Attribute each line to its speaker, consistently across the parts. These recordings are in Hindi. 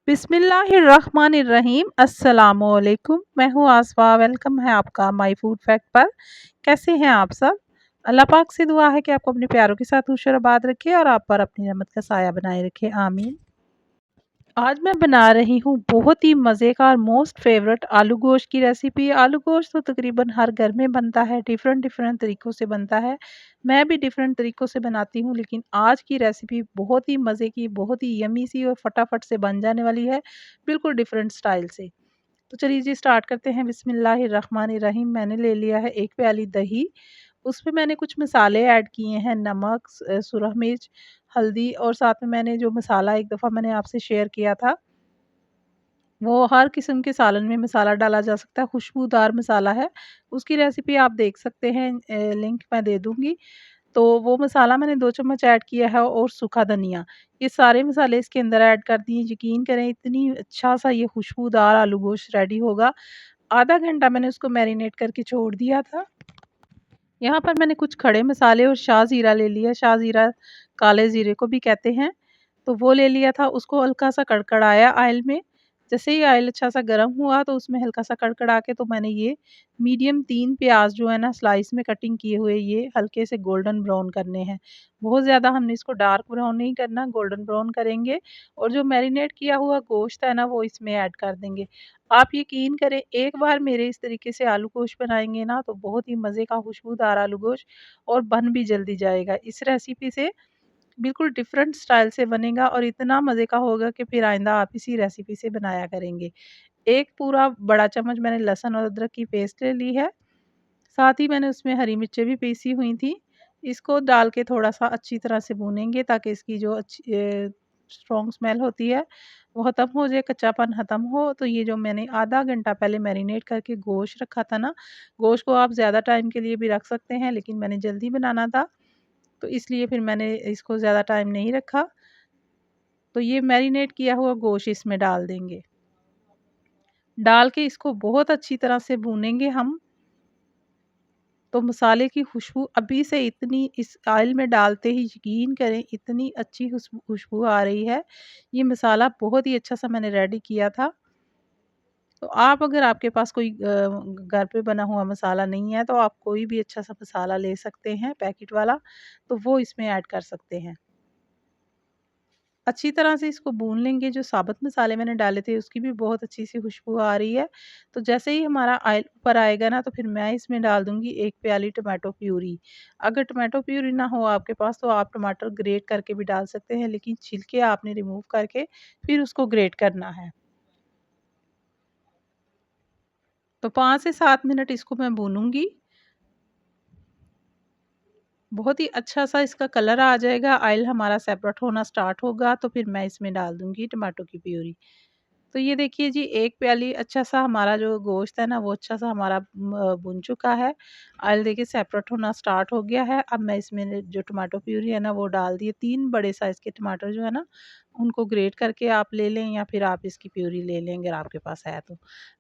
Speaker 1: बिस्मिल्लाहिर्रहमानिर्रहीम अस्सलामुअलैकुम। मैं हूँ आसफ़ा। वेलकम है आपका माय फूड फैक्ट पर। कैसे हैं आप सब? अल्लाह पाक से दुआ है कि आपको अपने प्यारों के साथ खुश और आबाद रखे और आप पर अपनी रहमत का साया बनाए रखे, आमीन। आज मैं बना रही हूँ बहुत ही मज़े का और मोस्ट फेवरेट आलू गोश्त की रेसिपी। आलू गोश्त तो तकरीबन हर घर में बनता है, डिफरेंट डिफरेंट तरीक़ों से बनता है। मैं भी डिफरेंट तरीक़ों से बनाती हूँ, लेकिन आज की रेसिपी बहुत ही मज़े की, बहुत ही यम्मी सी और फटाफट से बन जाने वाली है, बिल्कुल डिफरेंट स्टाइल से। तो चलिए जी स्टार्ट करते हैं। बिस्मिल्लाहिर्रहमानिर्रहीम। मैंने ले लिया है 1 प्याली दही। उसमें मैंने कुछ मसाले ऐड किए हैं, नमक, सुरख मिर्च, हल्दी और साथ में मैंने जो मसाला एक दफ़ा मैंने आपसे शेयर किया था, वो हर किस्म के सालन में मसाला डाला जा सकता है, खुशबूदार मसाला है। उसकी रेसिपी आप देख सकते हैं, लिंक मैं दे दूँगी। तो वो मसाला मैंने 2 चम्मच ऐड किया है और सूखा धनिया। ये सारे मसाले इसके अंदर ऐड कर दिए। यकीन करें इतनी अच्छा-सा ये खुशबूदार आलू गोश्त रेडी होगा। आधा घंटा मैंने उसको मैरिनेट करके छोड़ दिया था। यहाँ पर मैंने कुछ खड़े मसाले और शाह ज़ीरा ले लिया। शाह ज़ीरा काले ज़ीरे को भी कहते हैं, तो वो ले लिया था। उसको हल्का सा कड़कड़ाया ऑयल में। जैसे ही ऑयल अच्छा सा गर्म हुआ तो उसमें हल्का सा कड़कड़ा के तो मैंने ये मीडियम 3 प्याज जो है ना स्लाइस में कटिंग किए हुए, ये हल्के से गोल्डन ब्राउन करने हैं। बहुत ज़्यादा हमने इसको डार्क ब्राउन नहीं करना, गोल्डन ब्राउन करेंगे। और जो मैरिनेट किया हुआ गोश्त है ना वो इसमें ऐड कर देंगे। आप यकीन करें, एक बार मेरे इस तरीके से आलू गोश्त बनाएँगे ना तो बहुत ही मज़े का खुशबूदार आलू गोश्त और बन भी जल्दी जाएगा। इस रेसिपी से बिल्कुल डिफरेंट स्टाइल से बनेगा और इतना मज़े का होगा कि फिर आइंदा आप इसी रेसिपी से बनाया करेंगे। एक पूरा बड़ा चम्मच मैंने लहसुन और अदरक की पेस्ट ले ली है। साथ ही मैंने उसमें हरी मिर्चें भी पीसी हुई थी। इसको डाल के थोड़ा-सा अच्छी तरह से भूनेंगे ताकि इसकी जो स्ट्रॉन्ग स्मेल होती है वो ख़त्म हो जाए, कच्चापन ख़त्म हो। तो ये जो मैंने आधा घंटा पहले मैरिनेट करके गोश्त रखा था ना, गोश्त को आप ज़्यादा टाइम के लिए भी रख सकते हैं, लेकिन मैंने जल्दी बनाना था तो इसलिए फिर मैंने इसको ज़्यादा टाइम नहीं रखा। तो ये मैरिनेट किया हुआ गोश्त इसमें डाल देंगे। डाल के इसको बहुत अच्छी तरह से भूनेंगे हम। तो मसाले की खुशबू अभी से इतनी इस ऑयल में डालते ही यकीन करें इतनी अच्छी खुशबू आ रही है। ये मसाला बहुत ही अच्छा सा मैंने रेडी किया था। तो आप अगर आपके पास कोई घर पे बना हुआ मसाला नहीं है तो आप कोई भी अच्छा सा मसाला ले सकते हैं पैकेट वाला, तो वो इसमें ऐड कर सकते हैं। अच्छी तरह से इसको भून लेंगे। जो साबुत मसाले मैंने डाले थे उसकी भी बहुत अच्छी सी खुशबू आ रही है। तो जैसे ही हमारा ऑयल ऊपर आएगा ना तो फिर मैं इसमें डाल दूँगी 1 प्याली टोमेटो प्यूरी। अगर टोमेटो प्यूरी ना हो आपके पास तो आप टमाटर ग्रेट करके भी डाल सकते हैं, लेकिन छिलके आपने रिमूव करके फिर उसको ग्रेट करना है। तो 5 से 7 मिनट इसको मैं भूनूँगी। बहुत ही अच्छा-सा इसका कलर आ जाएगा, ऑयल हमारा सेपरेट होना स्टार्ट होगा तो फिर मैं इसमें डाल दूँगी टमाटो की प्यूरी। तो ये देखिए जी 1 प्याली अच्छा-सा हमारा जो गोश्त है ना वो अच्छा-सा हमारा भुन चुका है। ऑयल देखिए सेपरेट होना स्टार्ट हो गया है। अब मैं इसमें जो टमाटो प्यूरी है ना वो डाल दिए। 3 बड़े साइज़ के टमाटर जो है ना उनको ग्रेट करके आप ले लें या फिर आप इसकी प्यूरी ले लें अगर आपके पास है तो।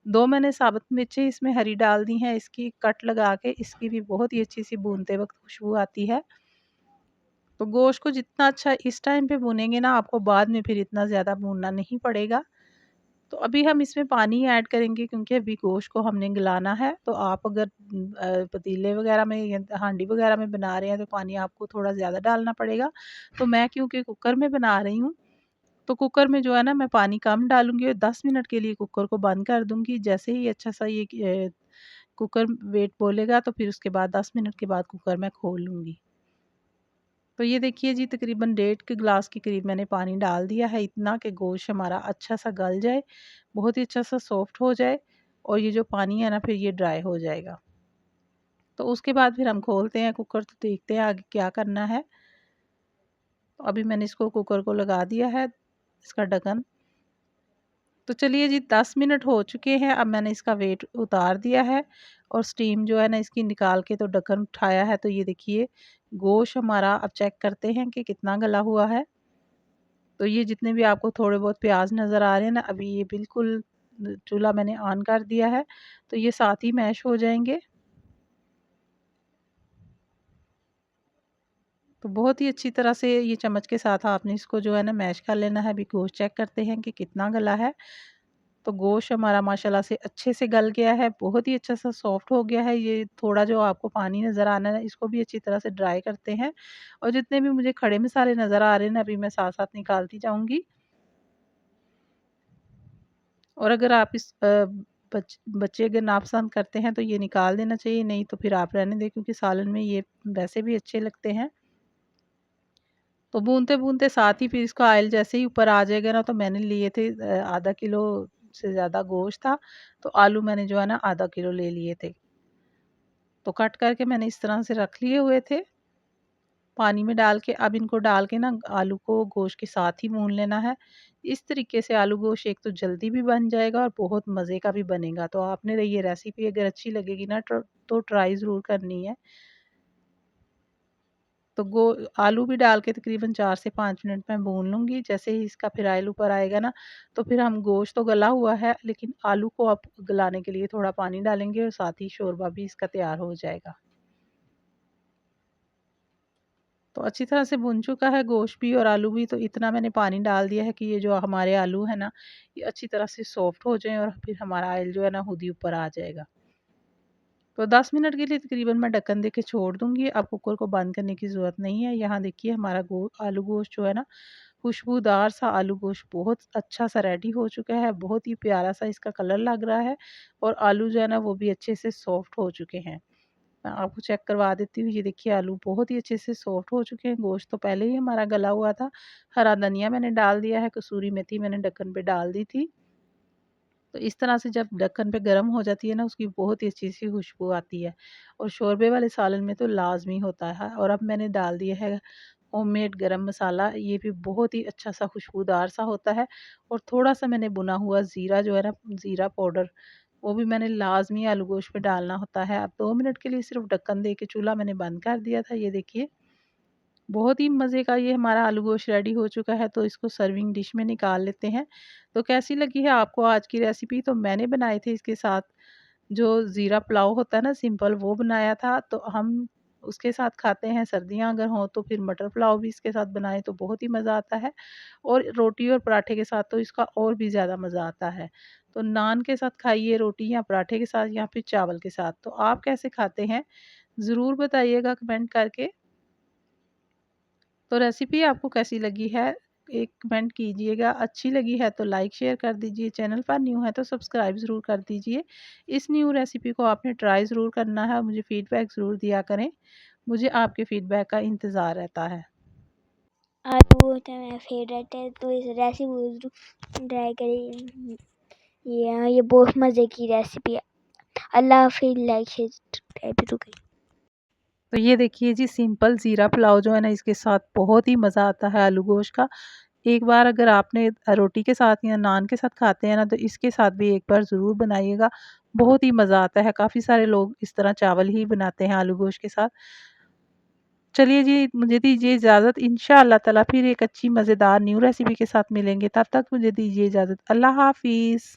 Speaker 1: 2 मैंने साबुत मिर्चें इसमें हरी डाल दी हैं, इसकी कट लगा के इसकी भी बहुत ही अच्छी-सी भूनते वक़्त खुशबू आती है। तो गोश्त को जितना अच्छा इस टाइम पे भूनेंगे ना आपको बाद में फिर इतना ज़्यादा भूनना नहीं पड़ेगा। तो अभी हम इसमें पानी ऐड करेंगे क्योंकि अभी गोश्त को हमने गलाना है। तो आप अगर पतीले वगैरह में या हांडी वगैरह में बना रहे हैं तो पानी आपको थोड़ा ज़्यादा डालना पड़ेगा। तो मैं क्योंकि कुकर में बना रही हूँ तो कुकर में जो है ना मैं पानी कम डालूँगी और 10 मिनट के लिए कुकर को बंद कर दूँगी। जैसे ही अच्छा-सा ये कुकर वेट बोलेगा तो फिर उसके बाद 10 मिनट के बाद कुकर मैं खोल लूँगी। तो ये देखिए जी तकरीबन 1.5 के ग्लास के करीब मैंने पानी डाल दिया है, इतना कि गोश्त हमारा अच्छा सा गल जाए, बहुत ही अच्छा सा सॉफ्ट हो जाए और ये जो पानी है ना फिर ये ड्राई हो जाएगा। तो उसके बाद फिर हम खोलते हैं कुकर तो देखते हैं आगे क्या करना है। तो अभी मैंने इसको कुकर को लगा दिया है, इसका ढक्कन। तो चलिए जी 10 मिनट हो चुके हैं। अब मैंने इसका वेट उतार दिया है और स्टीम जो है ना इसकी निकाल के तो ढक्कन उठाया है। तो ये देखिए गोश्त हमारा अब चेक करते हैं कि कितना गला हुआ है। तो ये जितने भी आपको थोड़े बहुत प्याज नज़र आ रहे हैं ना अभी ये बिल्कुल चूल्हा मैंने ऑन कर दिया है तो ये साथ ही मैश हो जाएंगे। तो बहुत ही अच्छी तरह से ये चम्मच के साथ आपने इसको जो है ना मैश कर लेना है। अभी गोश्त चेक करते हैं कि कितना गला है। तो गोश्त हमारा माशाल्लाह से अच्छे से गल गया है, बहुत ही अच्छा सा सॉफ्ट हो गया है। ये थोड़ा जो आपको पानी नज़र आना है इसको भी अच्छी तरह से ड्राई करते हैं। और जितने भी मुझे खड़े मसाले नज़र आ रहे हैं ना अभी मैं साथ-साथ निकालती जाऊँगी। और अगर आप इस बच्चे अगर नापसंद करते हैं तो ये निकाल देना चाहिए, नहीं तो फिर आप रहने दें क्योंकि सालन में ये वैसे भी अच्छे लगते हैं। तो भूनते-भूनते साथ ही फिर इसका ऑयल जैसे ही ऊपर आ जाएगा ना तो मैंने लिए थे आधा किलो से ज़्यादा गोश्त था, तो आलू मैंने जो है ना आधा किलो ले लिए थे। तो कट करके मैंने इस तरह से रख लिए हुए थे, पानी में डाल के। अब इनको डाल के ना आलू को गोश्त के साथ ही भून लेना है। इस तरीके से आलू गोश्त एक तो जल्दी भी बन जाएगा और बहुत मज़े का भी बनेगा। तो आपने ये रेसिपी अगर अच्छी लगेगी ना तो ट्राई ज़रूर करनी है। तो गो आलू भी डाल के तकरीबन 4 से 5 मिनट मैं भून लूँगी। जैसे ही इसका फिर ऑयल ऊपर आएगा ना, तो फिर हम गोश्त तो गला हुआ है, लेकिन आलू को अब गलाने के लिए थोड़ा पानी डालेंगे और साथ ही शोरबा भी इसका तैयार हो जाएगा। तो अच्छी तरह से भुन चुका है गोश्त भी और आलू भी, तो इतना मैंने पानी डाल दिया है कि ये जो हमारे आलू है ना, ये अच्छी तरह से सॉफ्ट हो जाएँ और फिर हमारा ऑयल जो है ना खुद ही ऊपर आ जाएगा। तो 10 मिनट के लिए तकरीबन मैं ढक्कन दे के छोड़ दूँगी। अब कुकर को बंद करने की ज़रूरत नहीं है। यहाँ देखिए हमारा गो आलू गोश्त जो है ना, खुशबूदार सा आलू गोश्त बहुत अच्छा सा रेडी हो चुका है। बहुत ही प्यारा सा इसका कलर लग रहा है और आलू जो है ना वो भी अच्छे से सॉफ्ट हो चुके हैं। मैं आपको चेक करवा देती हूँ। ये देखिए आलू बहुत ही अच्छे से सॉफ्ट हो चुके हैं। गोश्त तो पहले ही हमारा गला हुआ था। हरा धनिया मैंने डाल दिया है, कसूरी मेथी मैंने ढक्कन पे डाल दी थी। तो इस तरह से जब ढक्कन पे गरम हो जाती है ना उसकी बहुत ही अच्छी सी खुशबू आती है और शोरबे वाले सालन में तो लाज़मी होता है। और अब मैंने डाल दिया है होममेड गरम मसाला, ये भी बहुत ही अच्छा सा खुशबूदार सा होता है। और थोड़ा-सा मैंने भुना हुआ ज़ीरा जो है ना, ज़ीरा पाउडर, वो भी मैंने लाज़मी आलू गोश्त में डालना होता है। अब 2 मिनट के लिए सिर्फ़ ढक्कन दे के चूल्हा मैंने बंद कर दिया था। ये देखिए बहुत ही मज़े का ये हमारा आलू गोश्त रेडी हो चुका है, तो इसको सर्विंग डिश में निकाल लेते हैं। तो कैसी लगी है आपको आज की रेसिपी? तो मैंने बनाए थे इसके साथ जो ज़ीरा पुलाव होता है ना सिंपल, वो बनाया था। तो हम उसके साथ खाते हैं, सर्दियाँ अगर हों तो फिर मटर पुलाव भी इसके साथ बनाएँ तो बहुत ही मज़ा आता है। और रोटी और पराठे के साथ तो इसका और भी ज़्यादा मज़ा आता है। तो नान के साथ खाइए, रोटी या पराठे के साथ या फिर चावल के साथ। तो आप कैसे खाते हैं? ज़रूर बताइएगा कमेंट करके। तो रेसिपी आपको कैसी लगी है? एक कमेंट कीजिएगा। अच्छी लगी है तो लाइक शेयर कर दीजिए। चैनल पर न्यू है तो सब्सक्राइब ज़रूर कर दीजिए। इस न्यू रेसिपी को आपने ट्राई ज़रूर करना है और मुझे फ़ीडबैक ज़रूर दिया करें। मुझे आपके फ़ीडबैक का इंतज़ार रहता है।
Speaker 2: आलू गोश्त मेरा फेवरेट है, तो इस रेसिपी ज़रूर ट्राई करें। ये बहुत मज़े की रेसिपी है। अल्लाह हाफ़िज़। लाइक शेयर सब्सक्राइब ज़रूर करें।
Speaker 1: तो ये देखिए जी सिंपल ज़ीरा पुलाव जो है ना इसके साथ बहुत ही मज़ा आता है आलू गोश्त का। एक बार अगर आपने रोटी के साथ या नान के साथ खाते हैं ना तो इसके साथ भी एक बार ज़रूर बनाइएगा। बहुत ही मज़ा आता है। काफ़ी सारे लोग इस तरह चावल ही बनाते हैं आलू गोश्त के साथ। चलिए जी मुझे दीजिए इजाज़त। इंशाअल्लाह ताला फिर एक अच्छी मज़ेदार न्यू रेसिपी के साथ मिलेंगे। तब तक मुझे दीजिए इजाज़त। अल्लाह हाफ़िज़।